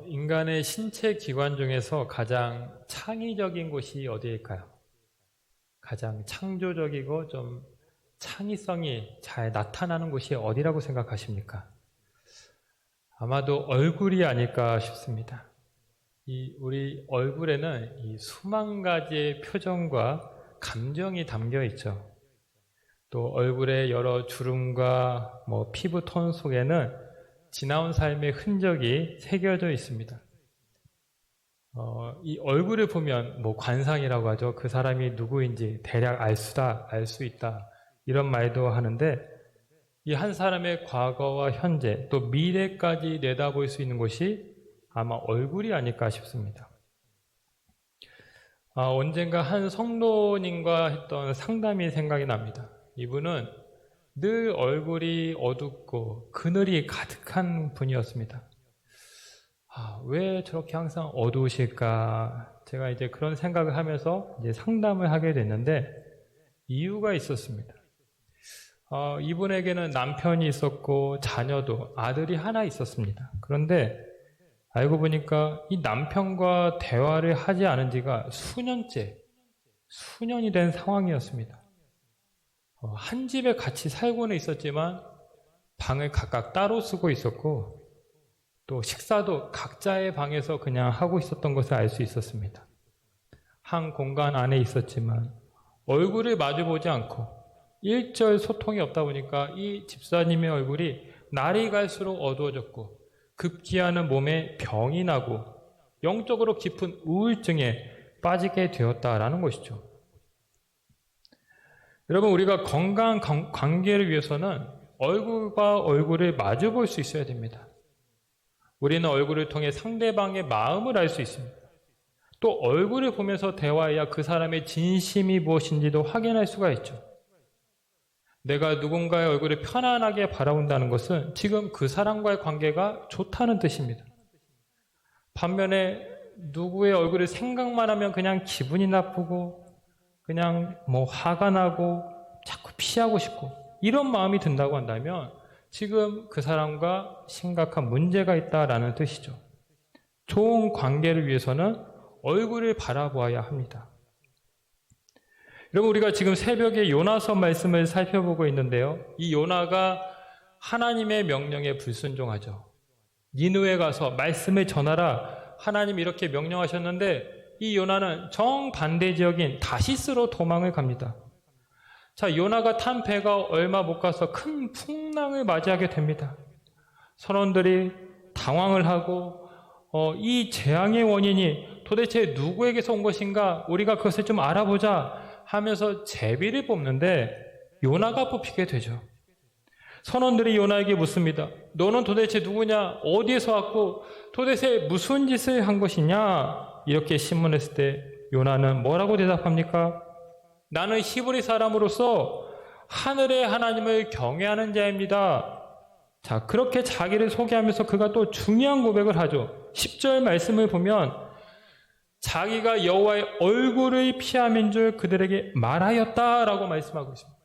인간의 신체 기관 중에서 가장 창의적인 곳이 어디일까요? 가장 창조적이고 좀 창의성이 잘 나타나는 곳이 어디라고 생각하십니까? 아마도 얼굴이 아닐까 싶습니다. 우리 얼굴에는 이 수만 가지의 표정과 감정이 담겨 있죠. 또 얼굴의 여러 주름과 피부 톤 속에는 지나온 삶의 흔적이 새겨져 있습니다. 이 얼굴을 보면 관상이라고 하죠. 그 사람이 누구인지 대략 알 수 있다. 이런 말도 하는데 이 한 사람의 과거와 현재 또 미래까지 내다볼 수 있는 곳이 아마 얼굴이 아닐까 싶습니다. 언젠가 한 성도님과 했던 상담이 생각이 납니다. 이분은 늘 얼굴이 어둡고 그늘이 가득한 분이었습니다. 왜 저렇게 항상 어두우실까? 제가 이제 그런 생각을 하면서 이제 상담을 하게 됐는데 이유가 있었습니다. 이분에게는 남편이 있었고 자녀도 아들이 하나 있었습니다. 그런데 알고 보니까 이 남편과 대화를 하지 않은 지가 수년이 된 상황이었습니다. 한 집에 같이 살고는 있었지만 방을 각각 따로 쓰고 있었고 또 식사도 각자의 방에서 그냥 하고 있었던 것을 알 수 있었습니다. 한 공간 안에 있었지만 얼굴을 마주보지 않고 일절 소통이 없다 보니까 이 집사님의 얼굴이 날이 갈수록 어두워졌고 급기야는 몸에 병이 나고 영적으로 깊은 우울증에 빠지게 되었다라는 것이죠. 여러분, 우리가 건강한 관계를 위해서는 얼굴과 얼굴을 마주 볼 수 있어야 됩니다. 우리는 얼굴을 통해 상대방의 마음을 알 수 있습니다. 또 얼굴을 보면서 대화해야 그 사람의 진심이 무엇인지도 확인할 수가 있죠. 내가 누군가의 얼굴을 편안하게 바라본다는 것은 지금 그 사람과의 관계가 좋다는 뜻입니다. 반면에 누구의 얼굴을 생각만 하면 그냥 기분이 나쁘고 그냥 화가 나고 자꾸 피하고 싶고 이런 마음이 든다고 한다면 지금 그 사람과 심각한 문제가 있다라는 뜻이죠. 좋은 관계를 위해서는 얼굴을 바라보아야 합니다. 여러분, 우리가 지금 새벽에 요나서 말씀을 살펴보고 있는데요. 이 요나가 하나님의 명령에 불순종하죠. 니느웨에 가서 말씀을 전하라. 하나님이 이렇게 명령하셨는데 이 요나는 정반대 지역인 다시스로 도망을 갑니다. 자, 요나가 탄 배가 얼마 못 가서 큰 풍랑을 맞이하게 됩니다. 선원들이 당황을 하고 이 재앙의 원인이 도대체 누구에게서 온 것인가? 우리가 그것을 좀 알아보자 하면서 제비를 뽑는데 요나가 뽑히게 되죠. 선원들이 요나에게 묻습니다. 너는 도대체 누구냐? 어디에서 왔고 도대체 무슨 짓을 한 것이냐? 이렇게 신문했을 때 요나는 뭐라고 대답합니까? 나는 히브리 사람으로서 하늘의 하나님을 경외하는 자입니다. 자, 그렇게 자기를 소개하면서 그가 또 중요한 고백을 하죠. 10절 말씀을 보면 자기가 여호와의 얼굴을 피함인 줄 그들에게 말하였다라고 말씀하고 있습니다.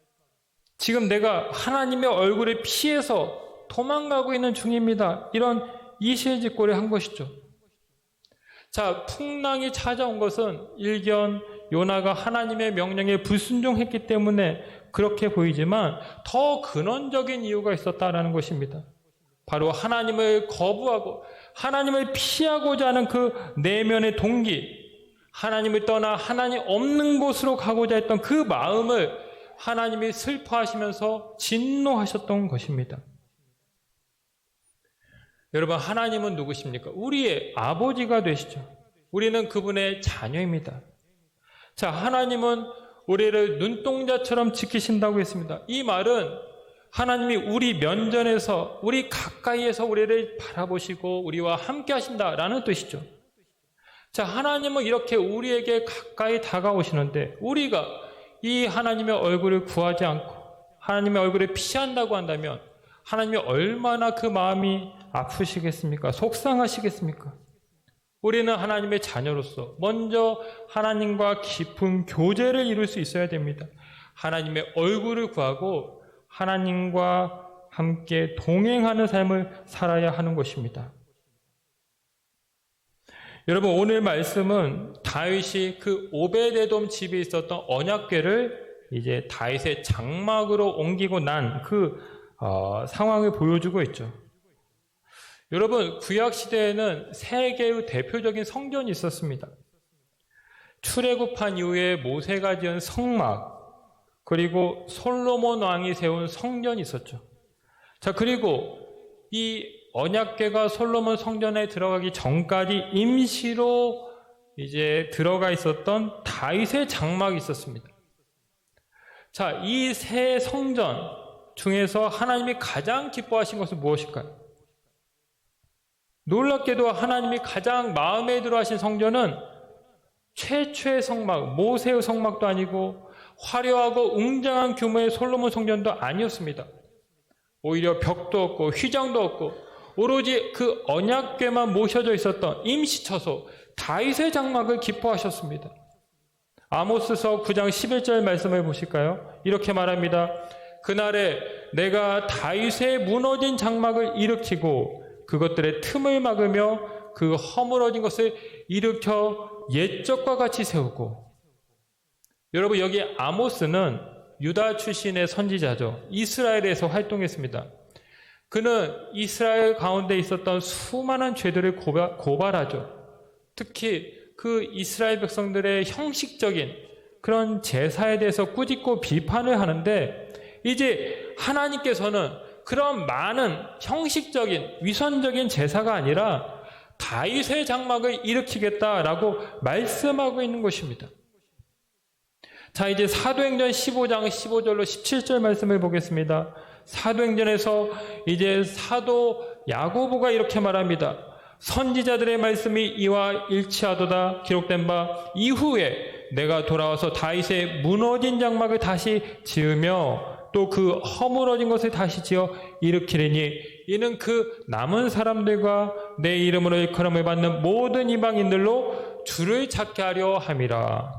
지금 내가 하나님의 얼굴을 피해서 도망가고 있는 중입니다. 이런 이실직고를 한 것이죠. 자, 풍랑이 찾아온 것은 일견 요나가 하나님의 명령에 불순종했기 때문에 그렇게 보이지만 더 근원적인 이유가 있었다라는 것입니다. 바로 하나님을 거부하고 하나님을 피하고자 하는 그 내면의 동기, 하나님을 떠나 하나님 없는 곳으로 가고자 했던 그 마음을 하나님이 슬퍼하시면서 진노하셨던 것입니다. 여러분, 하나님은 누구십니까? 우리의 아버지가 되시죠. 우리는 그분의 자녀입니다. 자, 하나님은 우리를 눈동자처럼 지키신다고 했습니다. 이 말은 하나님이 우리 면전에서 우리 가까이에서 우리를 바라보시고 우리와 함께 하신다라는 뜻이죠. 자, 하나님은 이렇게 우리에게 가까이 다가오시는데 우리가 이 하나님의 얼굴을 구하지 않고 하나님의 얼굴을 피한다고 한다면 하나님이 얼마나 그 마음이 아프시겠습니까? 속상하시겠습니까? 우리는 하나님의 자녀로서 먼저 하나님과 깊은 교제를 이룰 수 있어야 됩니다. 하나님의 얼굴을 구하고 하나님과 함께 동행하는 삶을 살아야 하는 것입니다. 여러분, 오늘 말씀은 다윗이 그 오베데돔 집에 있었던 언약궤를 이제 다윗의 장막으로 옮기고 난 그 상황을 보여주고 있죠. 여러분, 구약 시대에는 세 개의 대표적인 성전이 있었습니다. 출애굽한 이후에 모세가 지은 성막, 그리고 솔로몬 왕이 세운 성전이 있었죠. 자, 그리고 이 언약궤가 솔로몬 성전에 들어가기 전까지 임시로 이제 들어가 있었던 다윗의 장막이 있었습니다. 자, 이 세 성전 중에서 하나님이 가장 기뻐하신 것은 무엇일까요? 놀랍게도 하나님이 가장 마음에 들어 하신 성전은 최초의 성막, 모세의 성막도 아니고 화려하고 웅장한 규모의 솔로몬 성전도 아니었습니다. 오히려 벽도 없고 휘장도 없고 오로지 그 언약궤만 모셔져 있었던 임시처소 다윗의 장막을 기뻐하셨습니다. 아모스서 9장 11절 말씀을 보실까요? 이렇게 말합니다. 그날에 내가 다윗의 무너진 장막을 일으키고 그것들의 틈을 막으며 그 허물어진 것을 일으켜 옛적과 같이 세우고. 여러분, 여기 아모스는 유다 출신의 선지자죠. 이스라엘에서 활동했습니다. 그는 이스라엘 가운데 있었던 수많은 죄들을 고발하죠. 특히 그 이스라엘 백성들의 형식적인 그런 제사에 대해서 꾸짖고 비판을 하는데, 이제 하나님께서는 그런 많은 형식적인 위선적인 제사가 아니라 다윗의 장막을 일으키겠다라고 말씀하고 있는 것입니다. 자, 이제 사도행전 15장 15절로 17절 말씀을 보겠습니다. 사도행전에서 이제 사도 야고보가 이렇게 말합니다. 선지자들의 말씀이 이와 일치하도다 기록된 바 이후에 내가 돌아와서 다윗의 무너진 장막을 다시 지으며 또 그 허물어진 것을 다시 지어 일으키리니 이는 그 남은 사람들과 내 이름으로 일컬음을 받는 모든 이방인들로 주를 찾게 하려 함이라.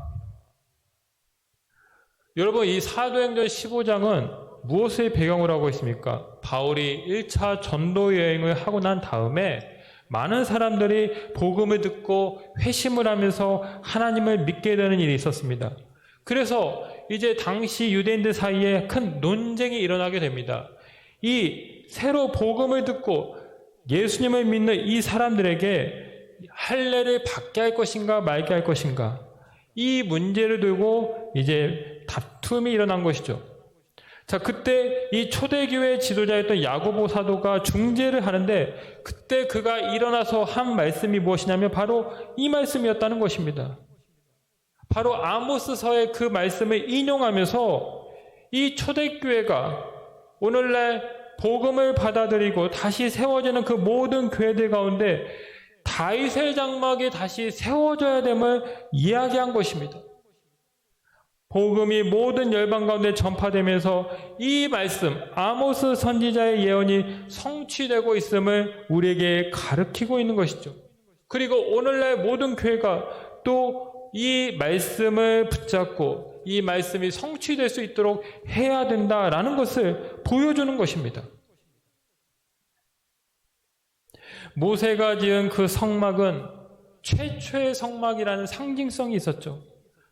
여러분, 이 사도행전 15장은 무엇을 배경으로 하고 있습니까? 바울이 1차 전도 여행을 하고 난 다음에 많은 사람들이 복음을 듣고 회심을 하면서 하나님을 믿게 되는 일이 있었습니다. 그래서 이제 당시 유대인들 사이에 큰 논쟁이 일어나게 됩니다. 이 새로 복음을 듣고 예수님을 믿는 이 사람들에게 할례를 받게 할 것인가 말게 할 것인가, 이 문제를 두고 이제 다툼이 일어난 것이죠. 자, 그때 이 초대교회 지도자였던 야고보 사도가 중재를 하는데, 그때 그가 일어나서 한 말씀이 무엇이냐면 바로 이 말씀이었다는 것입니다. 바로 아모스서의 그 말씀을 인용하면서 이 초대교회가 오늘날 복음을 받아들이고 다시 세워지는 그 모든 교회들 가운데 다윗의 장막이 다시 세워져야 됨을 이야기한 것입니다. 복음이 모든 열방 가운데 전파되면서 이 말씀, 아모스 선지자의 예언이 성취되고 있음을 우리에게 가르치고 있는 것이죠. 그리고 오늘날 모든 교회가 또 이 말씀을 붙잡고 이 말씀이 성취될 수 있도록 해야 된다라는 것을 보여주는 것입니다. 모세가 지은 그 성막은 최초의 성막이라는 상징성이 있었죠.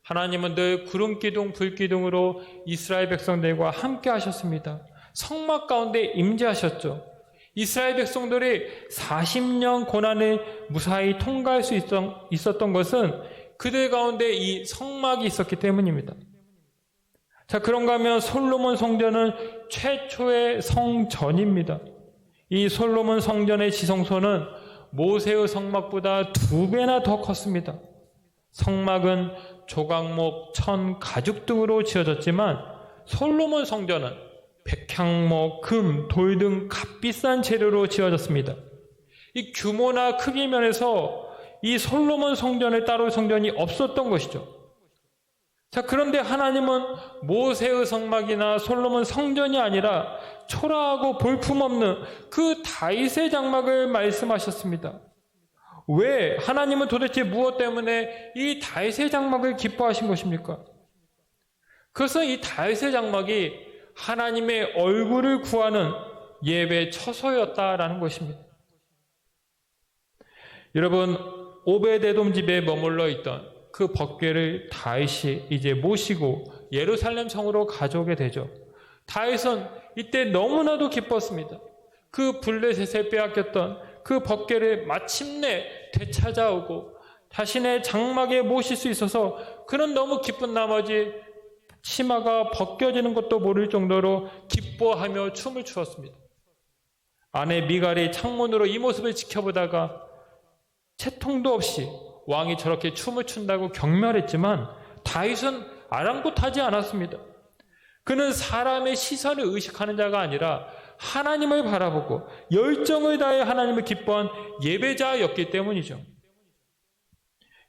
하나님은 늘 구름 기둥, 불 기둥으로 이스라엘 백성들과 함께 하셨습니다. 성막 가운데 임재하셨죠. 이스라엘 백성들이 40년 고난을 무사히 통과할 수 있었던 것은 그들 가운데 이 성막이 있었기 때문입니다. 자, 그런가 하면 솔로몬 성전은 최초의 성전입니다. 이 솔로몬 성전의 지성소는 모세의 성막보다 2배나 더 컸습니다. 성막은 조각목, 천, 가죽 등으로 지어졌지만 솔로몬 성전은 백향목, 금, 돌 등 값비싼 재료로 지어졌습니다. 이 규모나 크기 면에서 이 솔로몬 성전에 따로 성전이 없었던 것이죠. 자, 그런데 하나님은 모세의 성막이나 솔로몬 성전이 아니라 초라하고 볼품없는 그 다윗의 장막을 말씀하셨습니다. 왜? 하나님은 도대체 무엇 때문에 이 다윗의 장막을 기뻐하신 것입니까? 그것은 이 다윗의 장막이 하나님의 얼굴을 구하는 예배 처소였다라는 것입니다. 여러분, 오베데돔 집에 머물러 있던 그 벗개를 다윗이 이제 모시고 예루살렘 성으로 가져오게 되죠. 다윗은 이때 너무나도 기뻤습니다. 그 블레셋에 빼앗겼던 그 벗개를 마침내 되찾아오고 자신의 장막에 모실 수 있어서 그는 너무 기쁜 나머지 치마가 벗겨지는 것도 모를 정도로 기뻐하며 춤을 추었습니다. 아내 미갈이 창문으로 이 모습을 지켜보다가 채통도 없이 왕이 저렇게 춤을 춘다고 경멸했지만 다윗은 아랑곳하지 않았습니다. 그는 사람의 시선을 의식하는 자가 아니라 하나님을 바라보고 열정을 다해 하나님을 기뻐한 예배자였기 때문이죠.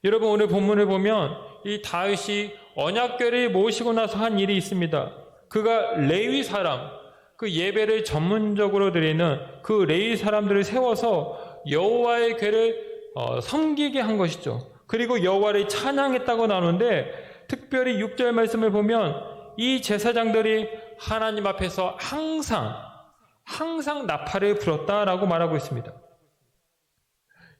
여러분, 오늘 본문을 보면 이 다윗이 언약궤를 모시고 나서 한 일이 있습니다. 그가 레위 사람, 그 예배를 전문적으로 드리는 그 레위 사람들을 세워서 여호와의 궤를 섬기게 한 것이죠. 그리고 여호와를 찬양했다고 나오는데 특별히 6절 말씀을 보면 이 제사장들이 하나님 앞에서 항상 나팔을 불었다라고 말하고 있습니다.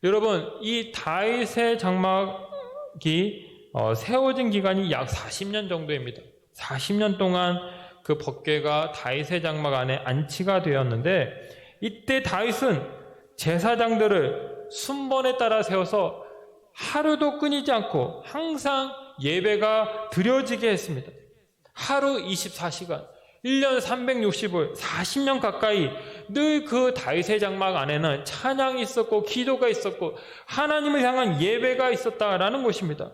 여러분, 이 다윗의 장막이 세워진 기간이 약 40년 정도입니다. 40년 동안 그 벗궤가 다윗의 장막 안에 안치가 되었는데 이때 다윗은 제사장들을 순번에 따라 세워서 하루도 끊이지 않고 항상 예배가 드려지게 했습니다. 하루 24시간, 1년 365일, 40년 가까이 늘 그 다윗의 장막 안에는 찬양이 있었고 기도가 있었고 하나님을 향한 예배가 있었다라는 것입니다.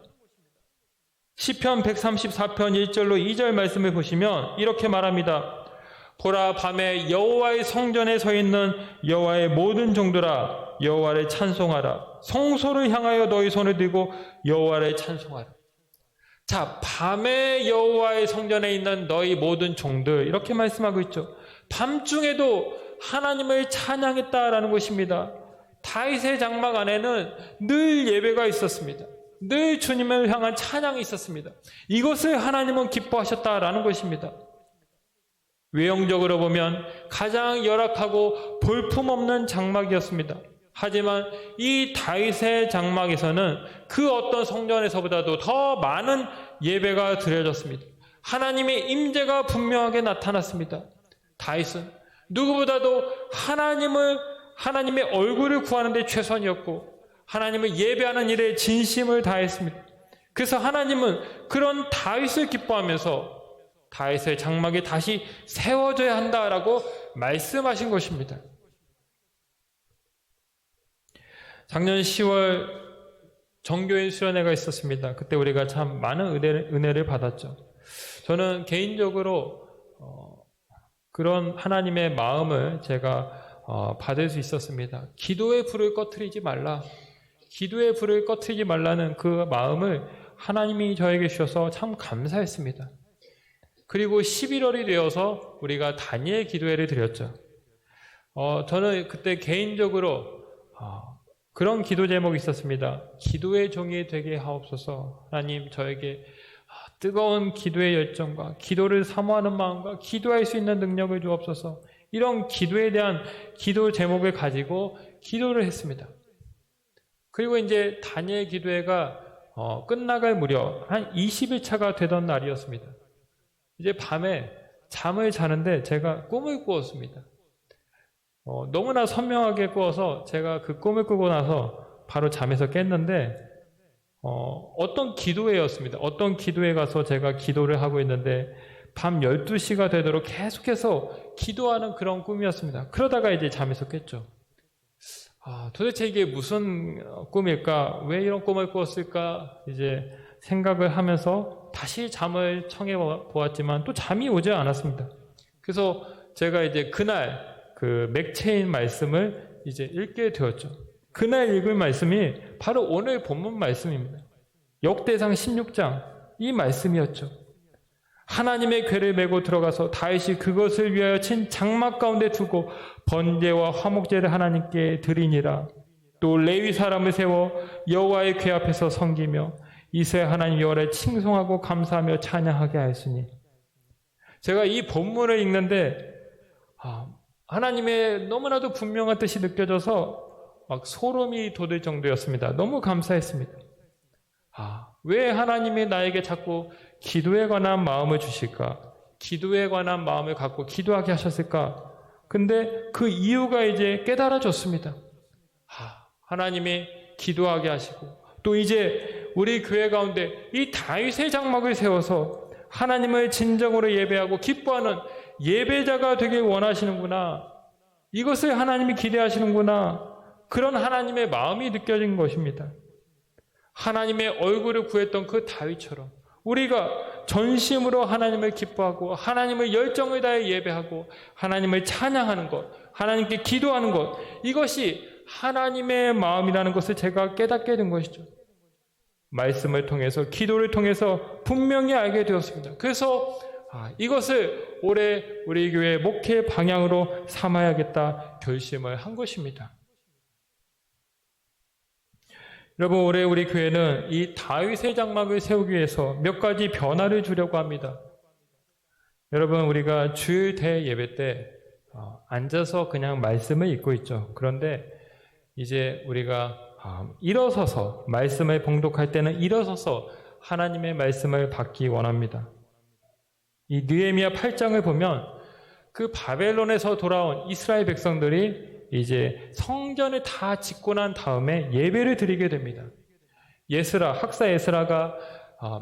시편 134편 1절로 2절 말씀을 보시면 이렇게 말합니다. 보라, 밤에 여호와의 성전에 서 있는 여호와의 모든 종들아, 여호와를 찬송하라. 성소를 향하여 너희 손을 들고 여호와를 찬송하라. 자, 밤에 여호와의 성전에 있는 너희 모든 종들, 이렇게 말씀하고 있죠. 밤중에도 하나님을 찬양했다라는 것입니다. 다윗의 장막 안에는 늘 예배가 있었습니다. 늘 주님을 향한 찬양이 있었습니다. 이것을 하나님은 기뻐하셨다라는 것입니다. 외형적으로 보면 가장 열악하고 볼품없는 장막이었습니다. 하지만 이 다윗의 장막에서는 그 어떤 성전에서보다도 더 많은 예배가 드려졌습니다. 하나님의 임재가 분명하게 나타났습니다. 다윗은 누구보다도 하나님의 얼굴을 구하는 데 최선이었고 하나님을 예배하는 일에 진심을 다했습니다. 그래서 하나님은 그런 다윗을 기뻐하면서 다윗의 장막이 다시 세워져야 한다라고 말씀하신 것입니다. 작년 10월 정교인 수련회가 있었습니다. 그때 우리가 참 많은 은혜를 받았죠. 저는 개인적으로 그런 하나님의 마음을 제가 받을 수 있었습니다. 기도의 불을 꺼트리지 말라. 기도의 불을 꺼트리지 말라는 그 마음을 하나님이 저에게 주셔서 참 감사했습니다. 그리고 11월이 되어서 우리가 다니엘 기도회를 드렸죠. 저는 그때 개인적으로 그런 기도 제목이 있었습니다. 기도의 종이 되게 하옵소서. 하나님, 저에게 뜨거운 기도의 열정과 기도를 사모하는 마음과 기도할 수 있는 능력을 주옵소서. 이런 기도에 대한 기도 제목을 가지고 기도를 했습니다. 그리고 이제 다니엘 기도회가 끝나갈 무렵 한 20일차가 되던 날이었습니다. 이제 밤에 잠을 자는데 제가 꿈을 꾸었습니다. 너무나 선명하게 꾸어서 제가 그 꿈을 꾸고 나서 바로 잠에서 깼는데 어떤 기도회였습니다. 어떤 기도회 가서 제가 기도를 하고 있는데 밤 12시가 되도록 계속해서 기도하는 그런 꿈이었습니다. 그러다가 이제 잠에서 깼죠. 도대체 이게 무슨 꿈일까? 왜 이런 꿈을 꾸었을까? 이제 생각을 하면서 다시 잠을 청해 보았지만 또 잠이 오지 않았습니다. 그래서 제가 이제 그날 그 맥체인 말씀을 이제 읽게 되었죠. 그날 읽을 말씀이 바로 오늘 본문 말씀입니다. 역대상 16장 이 말씀이었죠. 하나님의 궤를 메고 들어가서 다윗이 그것을 위하여 친 장막 가운데 두고 번제와 화목제를 하나님께 드리니라. 또 레위 사람을 세워 여호와의 궤 앞에서 섬기며 이스라엘 하나님 여호와를 칭송하고 감사하며 찬양하게 하였으니. 제가 이 본문을 읽는데 하나님의 너무나도 분명한 뜻이 느껴져서 막 소름이 돋을 정도였습니다. 너무 감사했습니다. 왜 하나님이 나에게 자꾸 기도에 관한 마음을 주실까? 기도에 관한 마음을 갖고 기도하게 하셨을까? 근데 그 이유가 이제 깨달아졌습니다. 하나님이 기도하게 하시고, 또 이제 우리 교회 가운데 이 다윗의 장막을 세워서 하나님을 진정으로 예배하고 기뻐하는 예배자가 되길 원하시는구나. 이것을 하나님이 기대하시는구나. 그런 하나님의 마음이 느껴진 것입니다. 하나님의 얼굴을 구했던 그 다윗처럼 우리가 전심으로 하나님을 기뻐하고 하나님을 열정을 다해 예배하고 하나님을 찬양하는 것, 하나님께 기도하는 것, 이것이 하나님의 마음이라는 것을 제가 깨닫게 된 것이죠. 말씀을 통해서, 기도를 통해서 분명히 알게 되었습니다. 그래서 이것을 올해 우리 교회 목회 방향으로 삼아야겠다 결심을 한 것입니다. 여러분, 올해 우리 교회는 이 다윗의 장막을 세우기 위해서 몇 가지 변화를 주려고 합니다. 여러분, 우리가 주일 대예배 때 앉아서 그냥 말씀을 읽고 있죠. 그런데 이제 우리가 일어서서 말씀을 봉독할 때는 일어서서 하나님의 말씀을 받기 원합니다. 이 느헤미야 8장을 보면 그 바벨론에서 돌아온 이스라엘 백성들이 이제 성전을 다 짓고 난 다음에 예배를 드리게 됩니다. 학사 에스라가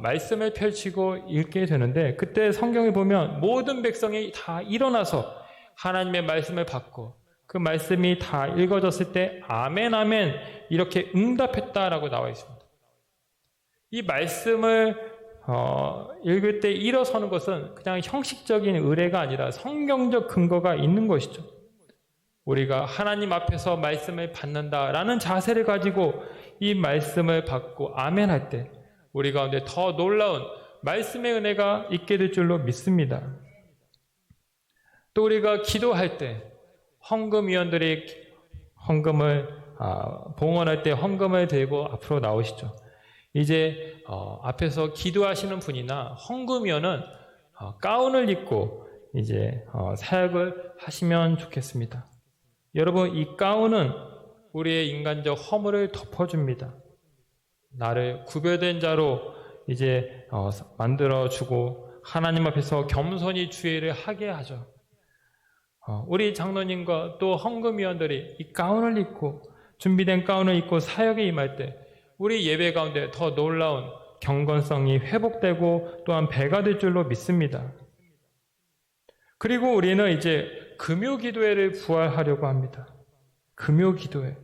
말씀을 펼치고 읽게 되는데, 그때 성경을 보면 모든 백성이 다 일어나서 하나님의 말씀을 받고 그 말씀이 다 읽어졌을 때 아멘 아멘 이렇게 응답했다라고 나와 있습니다. 이 말씀을 읽을 때 일어서는 것은 그냥 형식적인 의례가 아니라 성경적 근거가 있는 것이죠. 우리가 하나님 앞에서 말씀을 받는다라는 자세를 가지고 이 말씀을 받고 아멘 할 때 우리 가운데 더 놀라운 말씀의 은혜가 있게 될 줄로 믿습니다. 또 우리가 기도할 때 헌금위원들이 헌금을 봉헌할 때 헌금을 들고 앞으로 나오시죠. 이제 앞에서 기도하시는 분이나 헌금위원은 가운을 입고 이제 사역을 하시면 좋겠습니다. 여러분, 이 가운은 우리의 인간적 허물을 덮어줍니다. 나를 구별된 자로 이제 만들어주고 하나님 앞에서 겸손히 주의를 하게 하죠. 우리 장로님과 또 헌금위원들이 이 가운을 입고, 준비된 가운을 입고 사역에 임할 때 우리 예배 가운데 더 놀라운 경건성이 회복되고 또한 배가 될 줄로 믿습니다. 그리고 우리는 이제 금요기도회를 부활하려고 합니다. 금요기도회.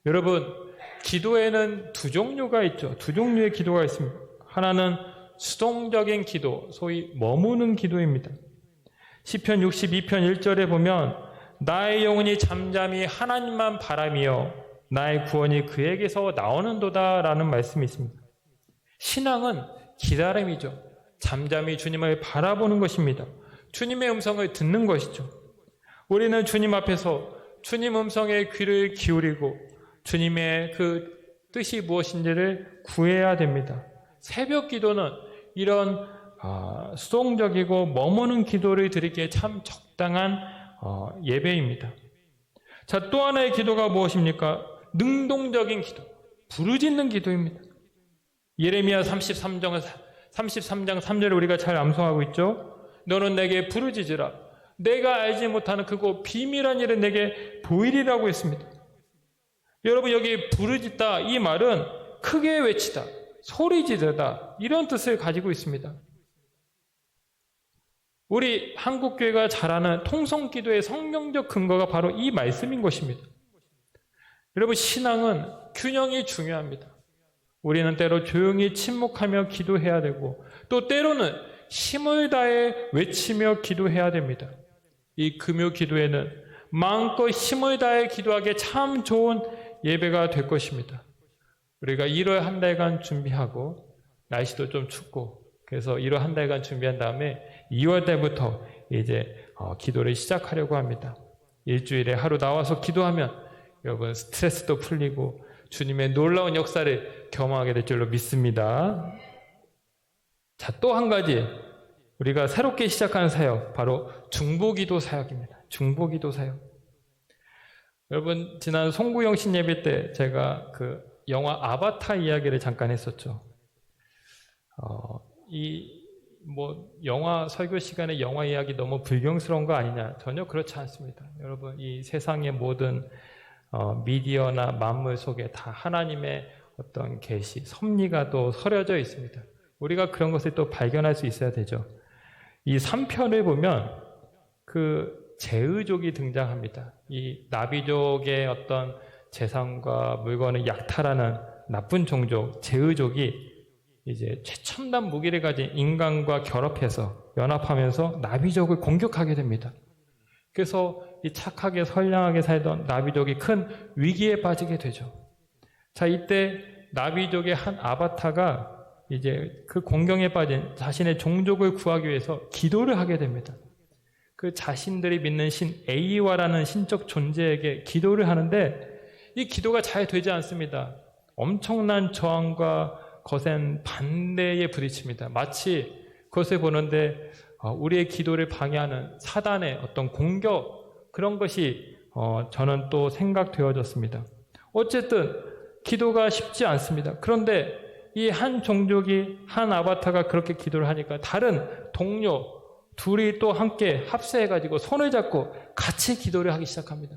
여러분, 기도에는 두 종류가 있죠. 두 종류의 기도가 있습니다. 하나는 수동적인 기도, 소위 머무는 기도입니다. 시편 62편 1절에 보면 나의 영혼이 잠잠히 하나님만 바라며 나의 구원이 그에게서 나오는도다 라는 말씀이 있습니다. 신앙은 기다림이죠. 잠잠히 주님을 바라보는 것입니다. 주님의 음성을 듣는 것이죠. 우리는 주님 앞에서 주님 음성에 귀를 기울이고 주님의 그 뜻이 무엇인지를 구해야 됩니다. 새벽 기도는 이런 수동적이고 머무는 기도를 드리기에 참 적당한 예배입니다. 자, 또 하나의 기도가 무엇입니까? 능동적인 기도, 부르짖는 기도입니다. 예레미야 33장 3절을 우리가 잘 암송하고 있죠. 너는 내게 부르짖으라. 내가 알지 못하는 크고 비밀한 일은 내게 보이리라고 했습니다. 여러분, 여기 부르짖다, 이 말은 크게 외치다, 소리 지르다, 이런 뜻을 가지고 있습니다. 우리 한국교회가 잘 아는 통성기도의 성경적 근거가 바로 이 말씀인 것입니다. 여러분, 신앙은 균형이 중요합니다. 우리는 때로 조용히 침묵하며 기도해야 되고, 또 때로는 힘을 다해 외치며 기도해야 됩니다. 이 금요 기도에는 마음껏 힘을 다해 기도하기에 참 좋은 예배가 될 것입니다. 우리가 1월 한 달간 준비하고, 날씨도 좀 춥고, 그래서 1월 한 달간 준비한 다음에 2월 달부터 이제 기도를 시작하려고 합니다. 일주일에 하루 나와서 기도하면 여러분 스트레스도 풀리고 주님의 놀라운 역사를 경험하게 될 줄로 믿습니다. 자, 또 한 가지 우리가 새롭게 시작하는 사역, 바로 중보기도 사역입니다. 중보기도 사역. 여러분, 지난 송구영 신예배 때 제가 그 영화 아바타 이야기를 잠깐 했었죠. 영화 설교 시간에 영화 이야기 너무 불경스러운 거 아니냐? 전혀 그렇지 않습니다. 여러분, 이 세상의 모든 미디어나 만물 속에 다 하나님의 어떤 계시, 섭리가 또 서려져 있습니다. 우리가 그런 것을 또 발견할 수 있어야 되죠. 이 3편을 보면 그 제의족이 등장합니다. 이 나비족의 어떤 재산과 물건을 약탈하는 나쁜 종족, 제의족이 이제 최첨단 무기를 가진 인간과 결합해서 연합하면서 나비족을 공격하게 됩니다. 그래서 이 착하게 선량하게 살던 나비족이 큰 위기에 빠지게 되죠. 자, 이때 나비족의 한 아바타가 이제 그 공경에 빠진 자신의 종족을 구하기 위해서 기도를 하게 됩니다. 그 자신들이 믿는 신 에이와라는 신적 존재에게 기도를 하는데 이 기도가 잘 되지 않습니다. 엄청난 저항과 거센 반대에 부딪힙니다. 마치 그것을 보는데 우리의 기도를 방해하는 사단의 어떤 공격, 그런 것이 저는 또 생각되어졌습니다. 어쨌든 기도가 쉽지 않습니다. 그런데 이 한 종족이, 한 아바타가 그렇게 기도를 하니까 다른 동료 둘이 또 함께 합세해가지고 손을 잡고 같이 기도를 하기 시작합니다.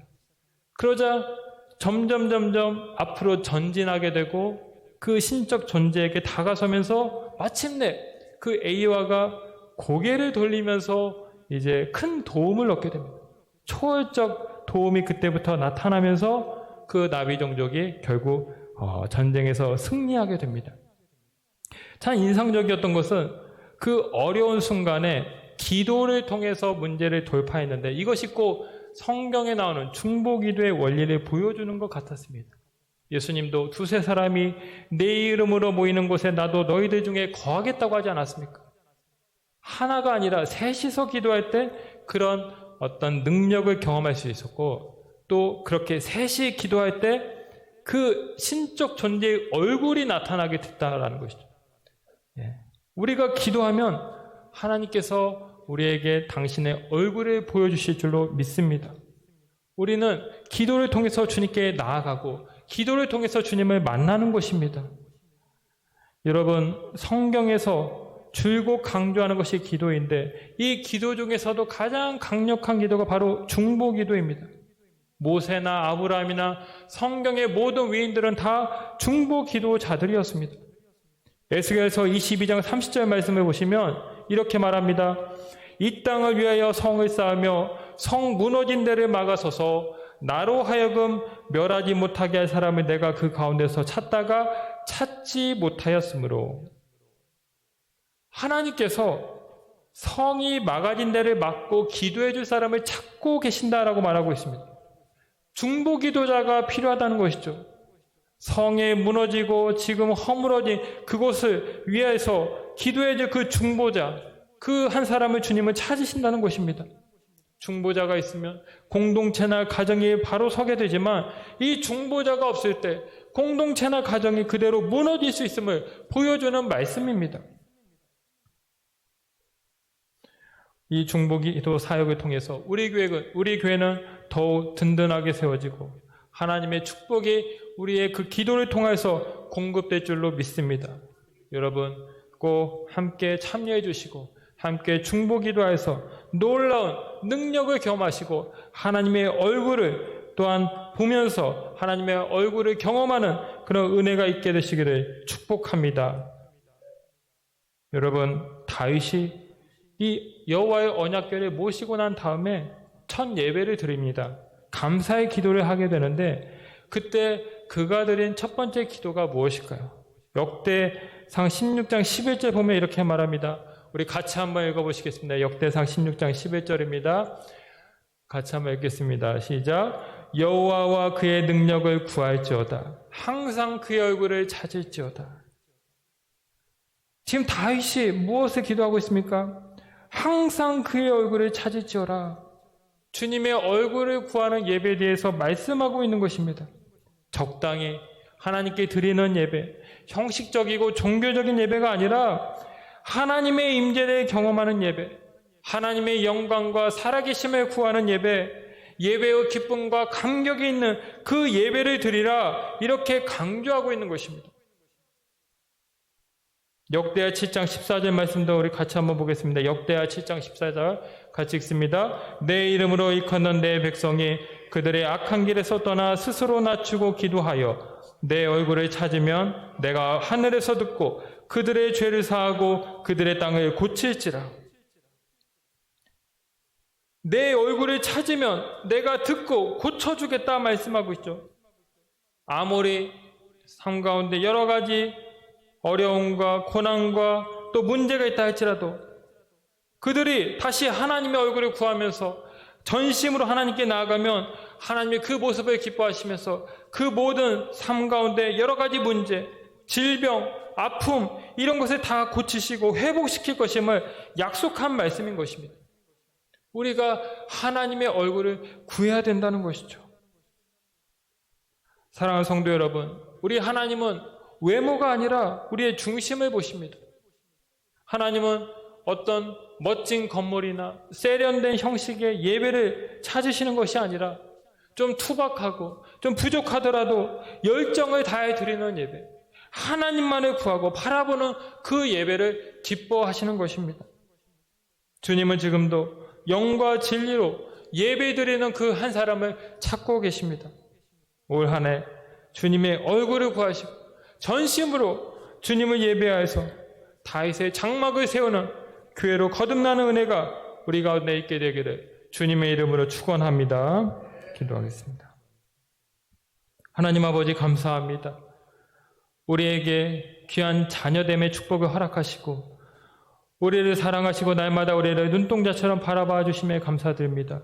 그러자 점점 앞으로 전진하게 되고 그 신적 존재에게 다가서면서 마침내 그 에이와가 고개를 돌리면서 이제 큰 도움을 얻게 됩니다. 초월적 도움이 그때부터 나타나면서 그 나비 종족이 결국 전쟁에서 승리하게 됩니다. 참 인상적이었던 것은 그 어려운 순간에 기도를 통해서 문제를 돌파했는데 이것이 꼭 성경에 나오는 중보기도의 원리를 보여주는 것 같았습니다. 예수님도 두세 사람이 내 이름으로 모이는 곳에 나도 너희들 중에 거하겠다고 하지 않았습니까? 하나가 아니라 셋이서 기도할 때 그런 어떤 능력을 경험할 수 있었고, 또 그렇게 셋이 기도할 때 그 신적 존재의 얼굴이 나타나게 됐다라는 것이죠. 우리가 기도하면 하나님께서 우리에게 당신의 얼굴을 보여주실 줄로 믿습니다. 우리는 기도를 통해서 주님께 나아가고 기도를 통해서 주님을 만나는 것입니다. 여러분, 성경에서 줄곧 강조하는 것이 기도인데 이 기도 중에서도 가장 강력한 기도가 바로 중보기도입니다. 모세나 아브라함이나 성경의 모든 위인들은 다 중보기도자들이었습니다. 에스겔서 22장 30절 말씀을 보시면 이렇게 말합니다. 이 땅을 위하여 성을 쌓으며 성 무너진 데를 막아서서 나로 하여금 멸하지 못하게 할 사람을 내가 그 가운데서 찾다가 찾지 못하였으므로, 하나님께서 성이 막아진 데를 막고 기도해 줄 사람을 찾고 계신다라고 말하고 있습니다. 중보기도자가 필요하다는 것이죠. 성에 무너지고 지금 허물어진 그곳을 위해서 기도해 줄 그 중보자, 그 한 사람을 주님은 찾으신다는 것입니다. 중보자가 있으면 공동체나 가정이 바로 서게 되지만 이 중보자가 없을 때 공동체나 가정이 그대로 무너질 수 있음을 보여주는 말씀입니다. 이 중보기도 사역을 통해서 우리 교회는 더욱 든든하게 세워지고 하나님의 축복이 우리의 그 기도를 통해서 공급될 줄로 믿습니다. 여러분 꼭 함께 참여해 주시고 함께 중보기도하여서 놀라운 능력을 경험하시고 하나님의 얼굴을 또한 보면서 하나님의 얼굴을 경험하는 그런 은혜가 있게 되시기를 축복합니다. 여러분, 다윗이 이 여호와의 언약궤를 모시고 난 다음에 첫 예배를 드립니다. 감사의 기도를 하게 되는데 그때 그가 드린 첫 번째 기도가 무엇일까요? 역대상 16장 11절 보면 이렇게 말합니다. 우리 같이 한번 읽어보시겠습니다. 역대상 16장 11절입니다. 같이 한번 읽겠습니다. 시작. 여호와와 그의 능력을 구할지어다. 항상 그의 얼굴을 찾을지어다. 지금 다윗이 무엇을 기도하고 있습니까? 항상 그의 얼굴을 찾을지어라. 주님의 얼굴을 구하는 예배에 대해서 말씀하고 있는 것입니다. 적당히 하나님께 드리는 예배, 형식적이고 종교적인 예배가 아니라 하나님의 임재를 경험하는 예배, 하나님의 영광과 살아계심을 구하는 예배, 예배의 기쁨과 감격이 있는 그 예배를 드리라, 이렇게 강조하고 있는 것입니다. 역대하 7장 14절 말씀도 우리 같이 한번 보겠습니다. 역대하 7장 14절 같이 읽습니다. 내 이름으로 일컫는 내 백성이 그들의 악한 길에서 떠나 스스로 낮추고 기도하여 내 얼굴을 찾으면 내가 하늘에서 듣고 그들의 죄를 사하고 그들의 땅을 고칠지라. 내 얼굴을 찾으면 내가 듣고 고쳐주겠다 말씀하고 있죠. 아무리 삶 가운데 여러 가지 어려움과 고난과 또 문제가 있다 할지라도 그들이 다시 하나님의 얼굴을 구하면서 전심으로 하나님께 나아가면 하나님의 그 모습을 기뻐하시면서 그 모든 삶 가운데 여러 가지 문제, 질병, 아픔 이런 것을 다 고치시고 회복시킬 것임을 약속한 말씀인 것입니다. 우리가 하나님의 얼굴을 구해야 된다는 것이죠. 사랑하는 성도 여러분, 우리 하나님은 외모가 아니라 우리의 중심을 보십니다. 하나님은 어떤 멋진 건물이나 세련된 형식의 예배를 찾으시는 것이 아니라 좀 투박하고 좀 부족하더라도 열정을 다해 드리는 예배, 하나님만을 구하고 바라보는 그 예배를 기뻐하시는 것입니다. 주님은 지금도 영과 진리로 예배 드리는 그 한 사람을 찾고 계십니다. 올 한 해 주님의 얼굴을 구하시고 전심으로 주님을 예배하여서 다윗의 장막을 세우는 교회로 거듭나는 은혜가 우리 가운데 있게 되기를 주님의 이름으로 축원합니다. 기도하겠습니다. 하나님 아버지 감사합니다. 우리에게 귀한 자녀됨의 축복을 허락하시고 우리를 사랑하시고 날마다 우리를 눈동자처럼 바라봐 주심에 감사드립니다.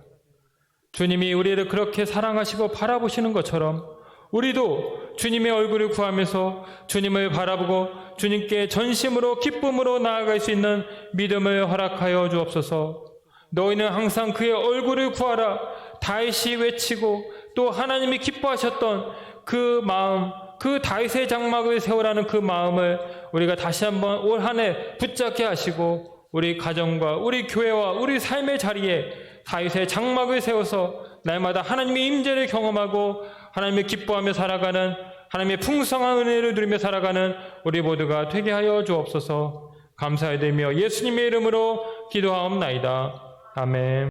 주님이 우리를 그렇게 사랑하시고 바라보시는 것처럼 우리도 주님의 얼굴을 구하면서 주님을 바라보고 주님께 전심으로 기쁨으로 나아갈 수 있는 믿음을 허락하여 주옵소서. 너희는 항상 그의 얼굴을 구하라 다윗이 외치고 또 하나님이 기뻐하셨던 그 마음, 그 다윗의 장막을 세우라는 그 마음을 우리가 다시 한번 올 한 해 붙잡게 하시고 우리 가정과 우리 교회와 우리 삶의 자리에 다윗의 장막을 세워서 날마다 하나님의 임재를 경험하고 하나님의 기뻐하며 살아가는, 하나님의 풍성한 은혜를 누리며 살아가는 우리 모두가 되게 하여 주옵소서. 감사드리며 예수님의 이름으로 기도하옵나이다. 아멘.